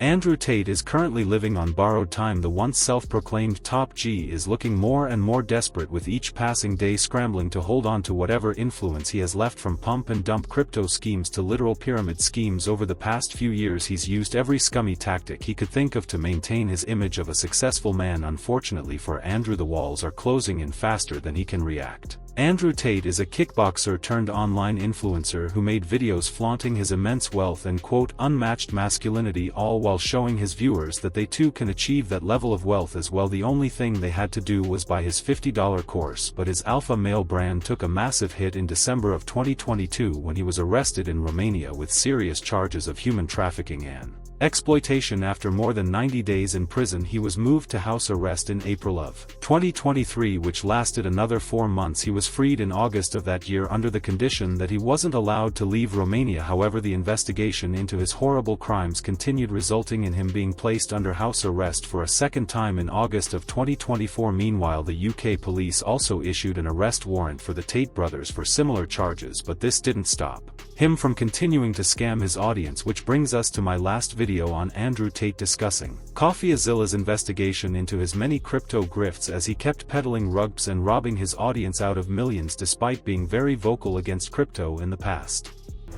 Andrew Tate is currently living on borrowed time. The once self-proclaimed top G is looking more and more desperate with each passing day, scrambling to hold on to whatever influence he has left. From pump and dump crypto schemes to literal pyramid schemes, over the past few years he's used every scummy tactic he could think of to maintain his image of a successful man. Unfortunately for Andrew, the walls are closing in faster than he can react. Andrew Tate is a kickboxer turned online influencer who made videos flaunting his immense wealth and quote unmatched masculinity, all while showing his viewers that they too can achieve that level of wealth as well. The only thing they had to do was buy his $50 course, but his alpha male brand took a massive hit in December of 2022 when he was arrested in Romania with serious charges of human trafficking and exploitation. After more than 90 days in prison, he was moved to house arrest in April of 2023, which lasted another 4 months. He was freed in August of that year under the condition that he wasn't allowed to leave Romania. However, the investigation into his horrible crimes continued, resulting in him being placed under house arrest for a second time in August of 2024. Meanwhile, the UK police also issued an arrest warrant for the Tate brothers for similar charges, but this didn't stop him from continuing to scam his audience, which brings us to my last video on Andrew Tate discussing CoffeeZilla's investigation into his many crypto grifts, as he kept peddling rugs and robbing his audience out of millions despite being very vocal against crypto in the past.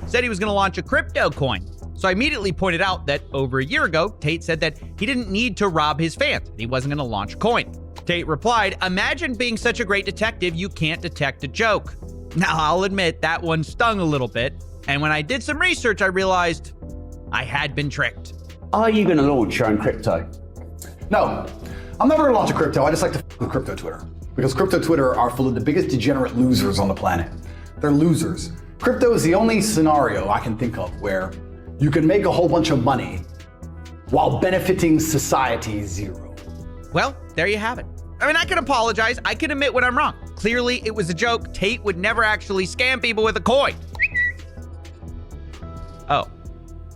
Said he was going to launch a crypto coin. So I immediately pointed out that over a year ago, Tate said that he didn't need to rob his fans. He wasn't going to launch a coin. Tate replied, "Imagine being such a great detective you can't detect a joke." Now, I'll admit that one stung a little bit. And when I did some research, I realized I had been tricked. Are you going to launch your own crypto? No, I'm never going to launch a crypto. I just like to with crypto Twitter. Because crypto Twitter are full of the biggest degenerate losers on the planet. They're losers. Crypto is the only scenario I can think of where you can make a whole bunch of money while benefiting society zero. Well, there you have it. I mean, I can apologize. I can admit when I'm wrong. Clearly, it was a joke. Tate would never actually scam people with a coin. Oh,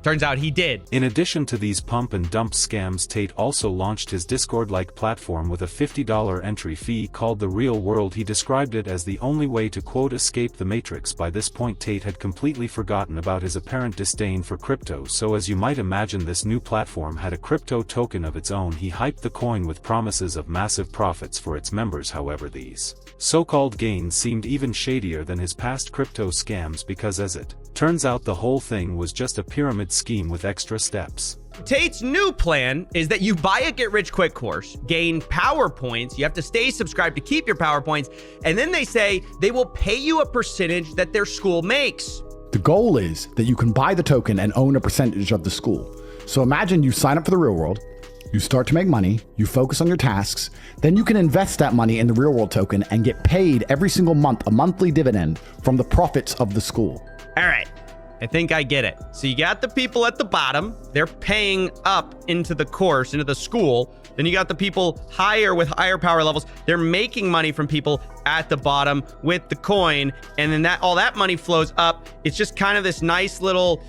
turns out he did. In addition to these pump and dump scams, Tate also launched his Discord-like platform with a $50 entry fee called The Real World. He described it as the only way to quote escape the matrix. By this point, Tate had completely forgotten about his apparent disdain for crypto, so as you might imagine, this new platform had a crypto token of its own. He hyped the coin with promises of massive profits for its members. However, these so-called gains seemed even shadier than his past crypto scams, because as it turns out, the whole thing was just a pyramid scheme with extra steps. Tate's new plan is that you buy a get-rich-quick course, gain power points, you have to stay subscribed to keep your power points, and then they say they will pay you a percentage that their school makes. The goal is that you can buy the token and own a percentage of the school. So imagine you sign up for the real world, you start to make money, you focus on your tasks, then you can invest that money in the real world token and get paid every single month a monthly dividend from the profits of the school. All right, I think I get it. So you got the people at the bottom, they're paying up into the course, into the school. Then you got the people higher with higher power levels. They're making money from people at the bottom with the coin. And then all that money flows up. It's just kind of this nice little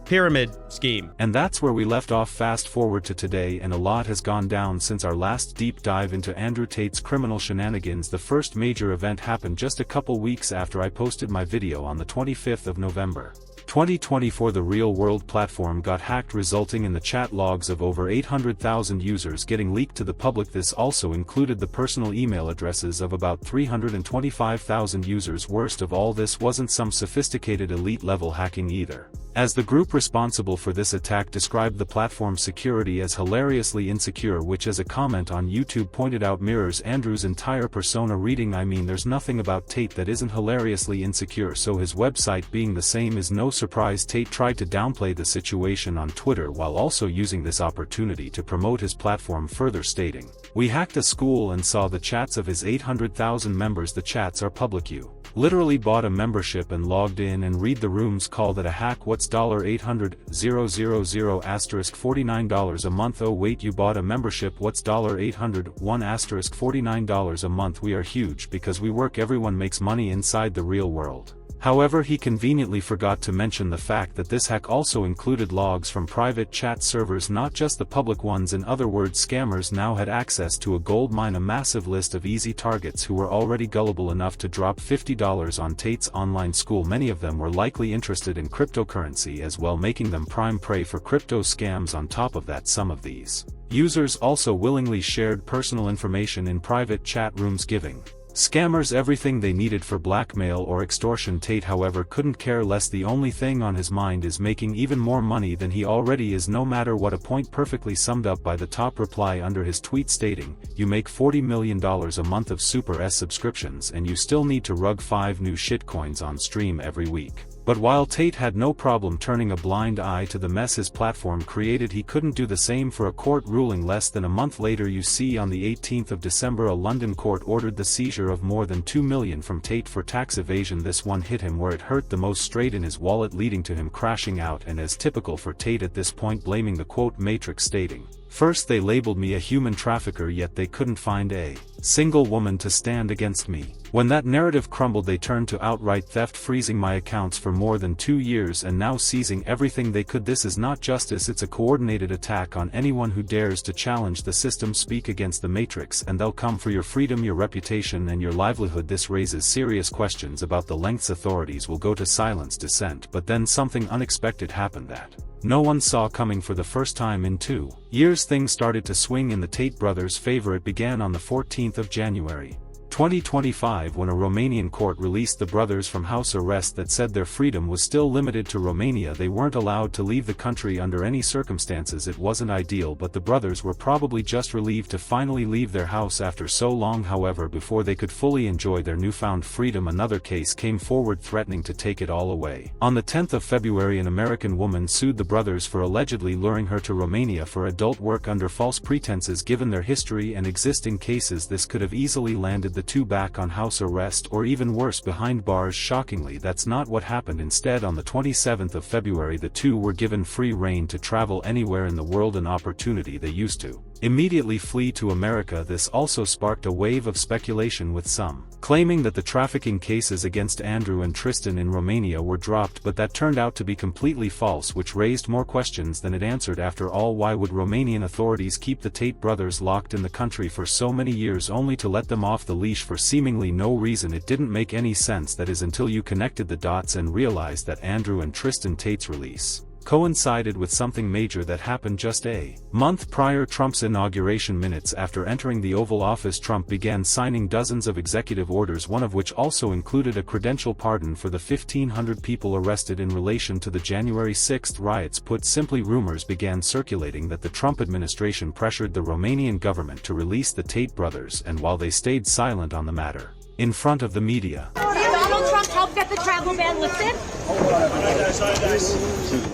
pyramid scheme. And that's where we left off. Fast forward to today, and a lot has gone down since our last deep dive into Andrew Tate's criminal shenanigans. The first major event happened just a couple weeks after I posted my video on the 25th of November. 2024. The Real World platform got hacked, resulting in the chat logs of over 800,000 users getting leaked to the public. This also included the personal email addresses of about 325,000 users. Worst of all, this wasn't some sophisticated elite level hacking either, as the group responsible for this attack described the platform's security as hilariously insecure, which, as a comment on YouTube pointed out, mirrors Andrew's entire persona. Reading, I mean, there's nothing about Tate that isn't hilariously insecure, so his website being the same is no surprise. Tate tried to downplay the situation on Twitter while also using this opportunity to promote his platform, further stating, "We hacked a school and saw the chats of his 800,000 members. The chats are public. You literally bought a membership and logged in and read the rooms. Call that a hack. What's $800,000 asterisk $49 a month? Oh wait, you bought a membership. What's $801 asterisk $49 a month? We are huge because we work. Everyone makes money inside the real world. However, he conveniently forgot to mention the fact that this hack also included logs from private chat servers, not just the public ones. In other words, scammers now had access to a goldmine, a massive list of easy targets who were already gullible enough to drop $50 on Tate's online school. Many of them were likely interested in cryptocurrency as well, making them prime prey for crypto scams. On top of that, some of these users also willingly shared personal information in private chat rooms, giving scammers everything they needed for blackmail or extortion. Tate, however, couldn't care less. The only thing on his mind is making even more money than he already is, no matter what. A point perfectly summed up by the top reply under his tweet stating, "You make $40 million a month of Super S subscriptions and you still need to rug 5 new shitcoins on stream every week." But while Tate had no problem turning a blind eye to the mess his platform created, he couldn't do the same for a court ruling. Less than a month later, you see, on the 18th of December, a London court ordered the seizure of more than $2 million from Tate for tax evasion. This one hit him where it hurt the most, straight in his wallet, leading to him crashing out, and as typical for Tate at this point, blaming the quote matrix, stating, "First they labeled me a human trafficker, yet they couldn't find a single woman to stand against me. When that narrative crumbled, they turned to outright theft, freezing my accounts for more than 2 years and now seizing everything they could. This is not justice, it's a coordinated attack on anyone who dares to challenge the system. Speak against the matrix and they'll come for your freedom, your reputation and your livelihood." This raises serious questions about the lengths authorities will go to silence dissent, but then something unexpected happened that no one saw coming. For the first time in 2 years, things started to swing in the Tate brothers' favor. It began on the 14th of January, 2025, when a Romanian court released the brothers from house arrest that said their freedom was still limited to Romania. They weren't allowed to leave the country under any circumstances. It wasn't ideal, but the brothers were probably just relieved to finally leave their house after so long. However, before they could fully enjoy their newfound freedom, another case came forward threatening to take it all away. On the 10th of February, an American woman sued the brothers for allegedly luring her to Romania for adult work under false pretenses. Given their history and existing cases, this could have easily landed the two back on house arrest or even worse, behind bars. Shockingly, that's not what happened. Instead, on the 27th of February, the two were given free rein to travel anywhere in the world, an opportunity they used to immediately flee to America. This also sparked a wave of speculation, with some claiming that the trafficking cases against Andrew and Tristan in Romania were dropped, but that turned out to be completely false, which raised more questions than it answered. After all, why would Romanian authorities keep the Tate brothers locked in the country for so many years only to let them off the leash for seemingly no reason? It didn't make any sense, that is, until you connected the dots and realized that Andrew and Tristan Tate's release coincided with something major that happened just a month prior. Trump's inauguration. Minutes after entering the Oval Office, Trump began signing dozens of executive orders, one of which also included a credential pardon for the 1,500 people arrested in relation to the January 6th riots. Put simply, rumors began circulating that the Trump administration pressured the Romanian government to release the Tate brothers, and while they stayed silent on the matter in front of the media, Donald Trump helped get the travel ban lifted?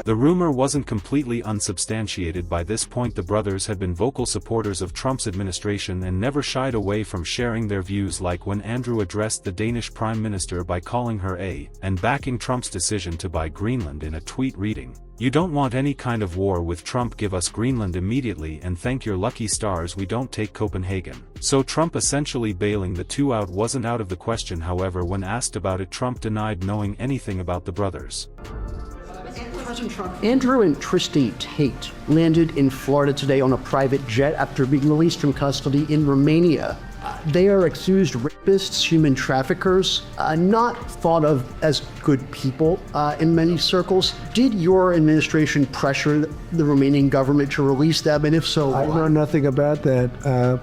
the rumor wasn't completely unsubstantiated. By this point, the brothers had been vocal supporters of Trump's administration and never shied away from sharing their views, like when Andrew addressed the Danish Prime Minister by calling her a and backing Trump's decision to buy Greenland in a tweet reading, "You don't want any kind of war with Trump, give us Greenland immediately and thank your lucky stars we don't take Copenhagen." So Trump essentially bailing the two out wasn't out of the question. However, when asked about it, Trump denied knowing anything about the brothers. Andrew and Tristan Tate landed in Florida today on a private jet after being released from custody in Romania. They are accused rapists, human traffickers, not thought of as good people in many circles. Did your administration pressure the Romanian government to release them, and if so, I know nothing about that.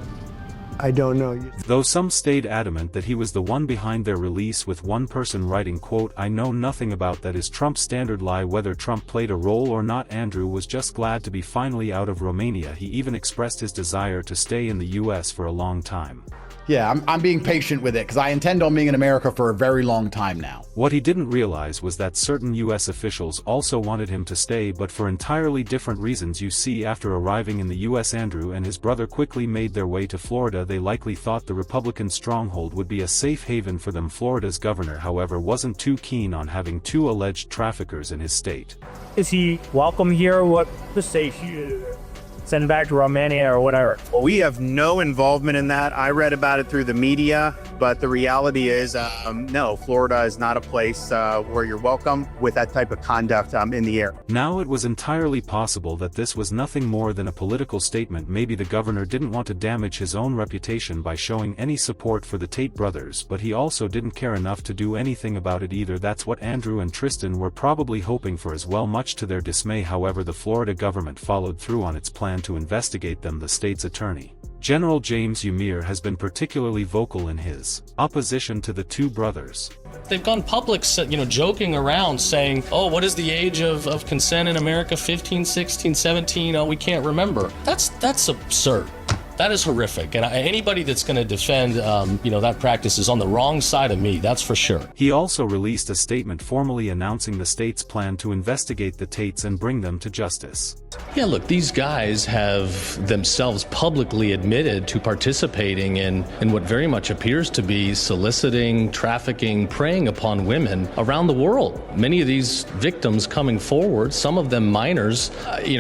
I don't know. Though some stayed adamant that he was the one behind their release, with one person writing, quote, "I know nothing about that," is Trump's standard lie. Whether Trump played a role or not, Andrew was just glad to be finally out of Romania. He even expressed his desire to stay in the US for a long time. Yeah, I'm being patient with it because I intend on being in America for a very long time now. What he didn't realize was that certain US officials also wanted him to stay, but for entirely different reasons. You see, after arriving in the US, Andrew and his brother quickly made their way to Florida. They likely thought the Republican stronghold would be a safe haven for them. Florida's governor, however, wasn't too keen on having two alleged traffickers in his state. Is he welcome here? What to say here? send back to Romania or whatever. Well, we have no involvement in that. I read about it through the media, but the reality is, no, Florida is not a place where you're welcome with that type of conduct in the air. Now it was entirely possible that this was nothing more than a political statement. Maybe the governor didn't want to damage his own reputation by showing any support for the Tate brothers, but he also didn't care enough to do anything about it either. That's what Andrew and Tristan were probably hoping for as well, much to their dismay. However, the Florida government followed through on its plan to investigate them. The state's attorney General James Umir has been particularly vocal in his opposition to the two brothers. They've gone public, joking around saying, oh, what is the age of consent in America? 15, 16, 17, oh, we can't remember. That's absurd. That is horrific, and anybody that's going to defend, that practice is on the wrong side of me, that's for sure. He also released a statement formally announcing the state's plan to investigate the Tates and bring them to justice. Yeah, look, these guys have themselves publicly admitted to participating in what very much appears to be soliciting, trafficking, preying upon women around the world. Many of these victims coming forward, some of them minors,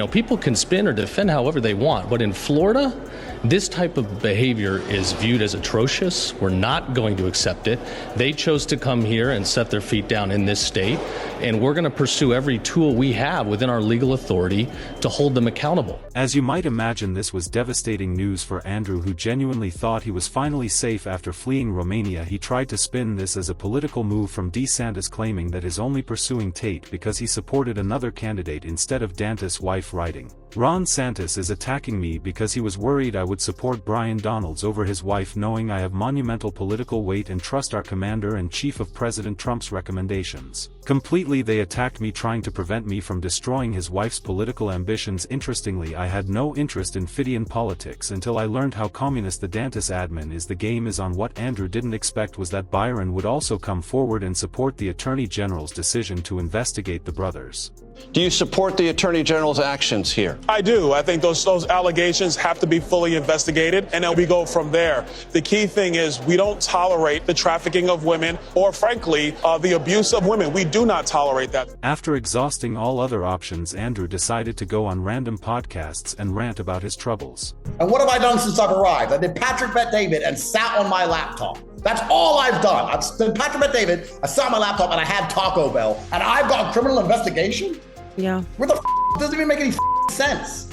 people can spin or defend however they want, but in Florida, this type of behavior is viewed as atrocious. We're not going to accept it. They chose to come here and set their feet down in this state, and we're going to pursue every tool we have within our legal authority to hold them accountable. As you might imagine, this was devastating news for Andrew, who genuinely thought he was finally safe after fleeing Romania. He tried to spin this as a political move from DeSantis, claiming that he's only pursuing Tate because he supported another candidate instead of Dantis' wife, writing, "Ron Santis is attacking me because he was worried I would support Brian Donalds over his wife, knowing I have monumental political weight and trust our commander-in-chief of President Trump's recommendations. Completely, they attacked me, trying to prevent me from destroying his wife's political ambitions. Interestingly, I had no interest in Fidian politics until I learned how communist the Dantis admin is. The game is on." What Andrew didn't expect was that Byron would also come forward and support the Attorney General's decision to investigate the brothers. Do you support the Attorney General's actions here? I do. I think those allegations have to be fully investigated, and then we go from there. The key thing is we don't tolerate the trafficking of women or, frankly, the abuse of women. We do not tolerate that. After exhausting all other options, Andrew decided to go on random podcasts and rant about his troubles. And what have I done since I've arrived? I did Patrick Bet David and sat on my laptop. That's all I've done. I've done Patrick Bet David, I sat on my laptop, and I had Taco Bell, and I've got a criminal investigation? Yeah. Where the doesn't even make any sense.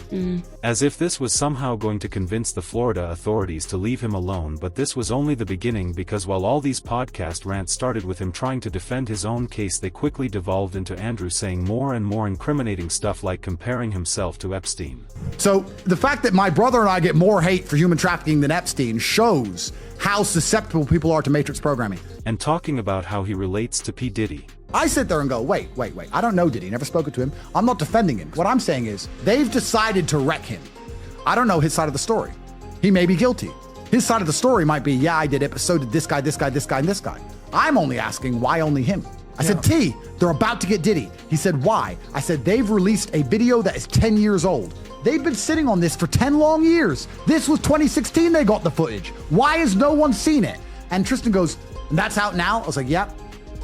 As if this was somehow going to convince the Florida authorities to leave him alone, but this was only the beginning, because while all these podcast rants started with him trying to defend his own case, they quickly devolved into Andrew saying more and more incriminating stuff, like comparing himself to Epstein. So the fact that my brother and I get more hate for human trafficking than Epstein shows how susceptible people are to matrix programming. And talking about how he relates to P. Diddy. I sit there and go, wait. I don't know Diddy, never spoken to him. I'm not defending him. What I'm saying is they've decided to wreck him. I don't know his side of the story. He may be guilty. His side of the story might be, yeah, I did it, but so did this guy, this guy, this guy, and this guy. I'm only asking why only him. I said, T, they're about to get Diddy. He said, why? I said, they've released a video that is 10 years old. They've been sitting on this for 10 long years. This was 2016 they got the footage. Why has no one seen it? And Tristan goes, that's out now? I was like, yep.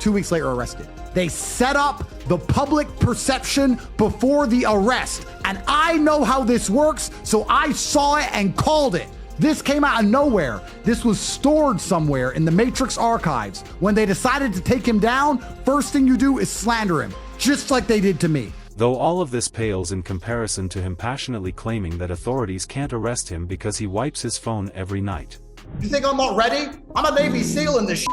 2 weeks later, arrested. They set up the public perception before the arrest. And I know how this works, so I saw it and called it. This came out of nowhere. This was stored somewhere in the Matrix archives. When they decided to take him down, first thing you do is slander him, just like they did to me. Though all of this pales in comparison to him passionately claiming that authorities can't arrest him because he wipes his phone every night. You think I'm not ready? I'm a Navy SEAL in this shit.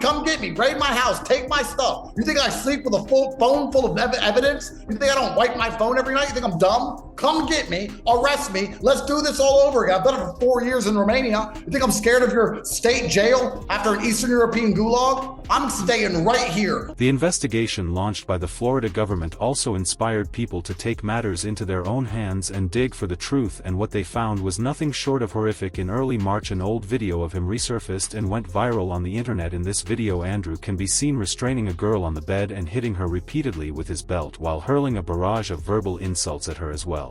Come get me, raid my house, take my stuff. You think I sleep with a full phone full of evidence? You think I don't wipe my phone every night? You think I'm dumb? Come get me, arrest me, let's do this all over again. I've done it for 4 years in Romania. You think I'm scared of your state jail after an Eastern European gulag? I'm staying right here. The investigation launched by the Florida government also inspired people to take matters into their own hands and dig for the truth, and what they found was nothing short of horrific. In early March, an old video of him resurfaced and went viral on the internet. In this video, Andrew can be seen restraining a girl on the bed and hitting her repeatedly with his belt while hurling a barrage of verbal insults at her as well.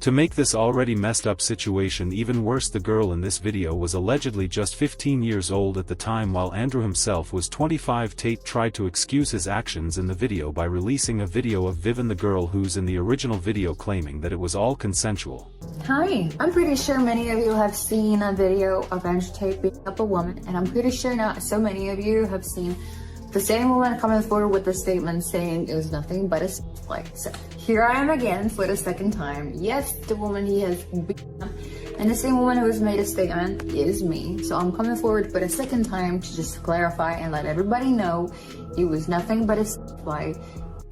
To make this already messed up situation even worse, the girl in this video was allegedly just 15 years old at the time, while Andrew himself was 25. Tate tried to excuse his actions in the video by releasing a video of Vivian, the girl who's in the original video, claiming that it was all consensual. Hi, I'm pretty sure many of you have seen a video of Andrew Tate beating up a woman, and I'm pretty sure not so many of you have seen the same woman coming forward with a statement saying it was nothing but a play. So here I am again for the second time. Yes, the woman he has beaten up, and the same woman who has made a statement is me. So I'm coming forward for the second time to just clarify and let everybody know it was nothing but a play.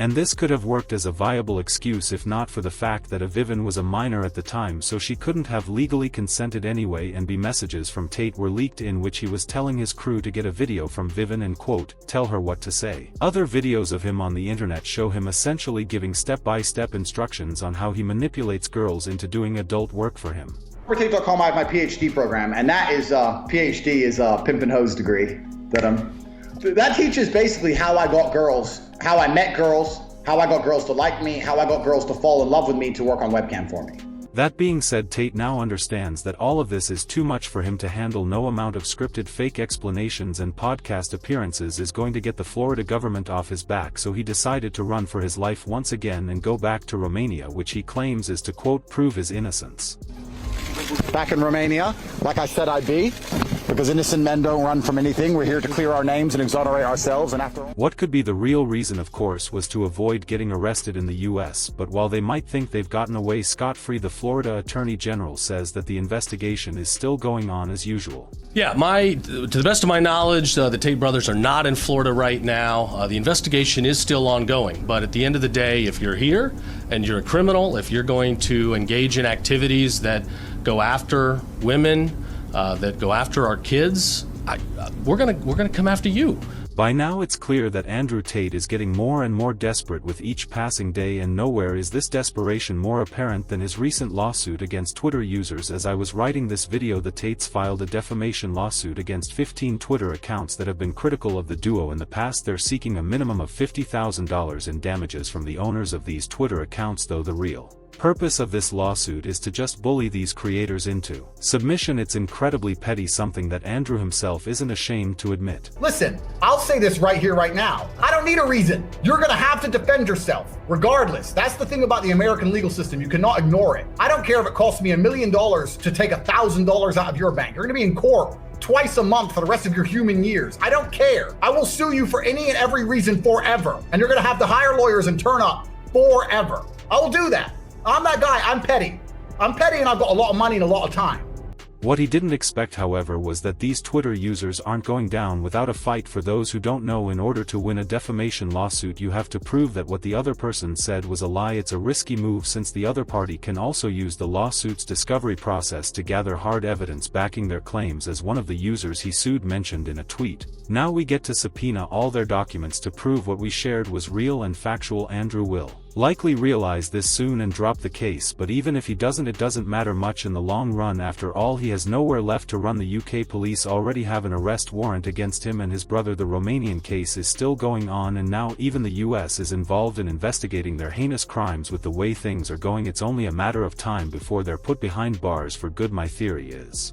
And this could have worked as a viable excuse if not for the fact that Vivian was a minor at the time, so she couldn't have legally consented anyway, and messages from Tate were leaked in which he was telling his crew to get a video from Vivian and quote, tell her what to say. Other videos of him on the internet show him essentially giving step-by-step instructions on how he manipulates girls into doing adult work for him. For Tate.com, I have my PhD program, and that is, PhD is a pimp and hose degree that teaches basically how I got girls, how I met girls, how I got girls to like me, how I got girls to fall in love with me to work on webcam for me. That being said, Tate now understands that all of this is too much for him to handle. No amount of scripted fake explanations and podcast appearances is going to get the Florida government off his back, so he decided to run for his life once again and go back to Romania, which he claims is to quote, prove his innocence. Back in Romania, like I said I'd be, because innocent men don't run from anything. We're here to clear our names and exonerate ourselves, and after all... What could be the real reason, of course, was to avoid getting arrested in the US, but while they might think they've gotten away scot-free, the Florida Attorney General says that the investigation is still going on as usual. Yeah, to the best of my knowledge, the Tate brothers are not in Florida right now. The investigation is still ongoing, but at the end of the day, if you're here and you're a criminal, if you're going to engage in activities that go after women, that go after our kids, we're gonna come after you. By now it's clear that Andrew Tate is getting more and more desperate with each passing day, and nowhere is this desperation more apparent than his recent lawsuit against Twitter users. As I was writing this video, the Tates filed a defamation lawsuit against 15 Twitter accounts that have been critical of the duo in the past. They're seeking a minimum of $50,000 in damages from the owners of these Twitter accounts, though the real purpose of this lawsuit is to just bully these creators into submission. It's incredibly petty, something that Andrew himself isn't ashamed to admit. Listen, I'll say this right here, right now. I don't need a reason. You're gonna have to defend yourself, regardless. That's the thing about the American legal system. You cannot ignore it. I don't care if it costs me $1 million to take $1,000 out of your bank. You're gonna be in court twice a month for the rest of your human years. I don't care. I will sue you for any and every reason forever. And you're gonna have to hire lawyers and turn up forever. I will do that. I'm that guy. I'm petty. I'm petty, and I've got a lot of money and a lot of time. What he didn't expect, however, was that these Twitter users aren't going down without a fight. For those who don't know, in order to win a defamation lawsuit, you have to prove that what the other person said was a lie. It's a risky move, since the other party can also use the lawsuit's discovery process to gather hard evidence backing their claims, as one of the users he sued mentioned in a tweet. Now we get to subpoena all their documents to prove what we shared was real and factual. Andrew will likely realize this soon and drop the case, but even if he doesn't, it doesn't matter much in the long run. After all, he has nowhere left to run. The UK police already have an arrest warrant against him and his brother. The Romanian case is still going on, and now even the US is involved in investigating their heinous crimes. With the way things are going, it's only a matter of time before they're put behind bars for good. My theory is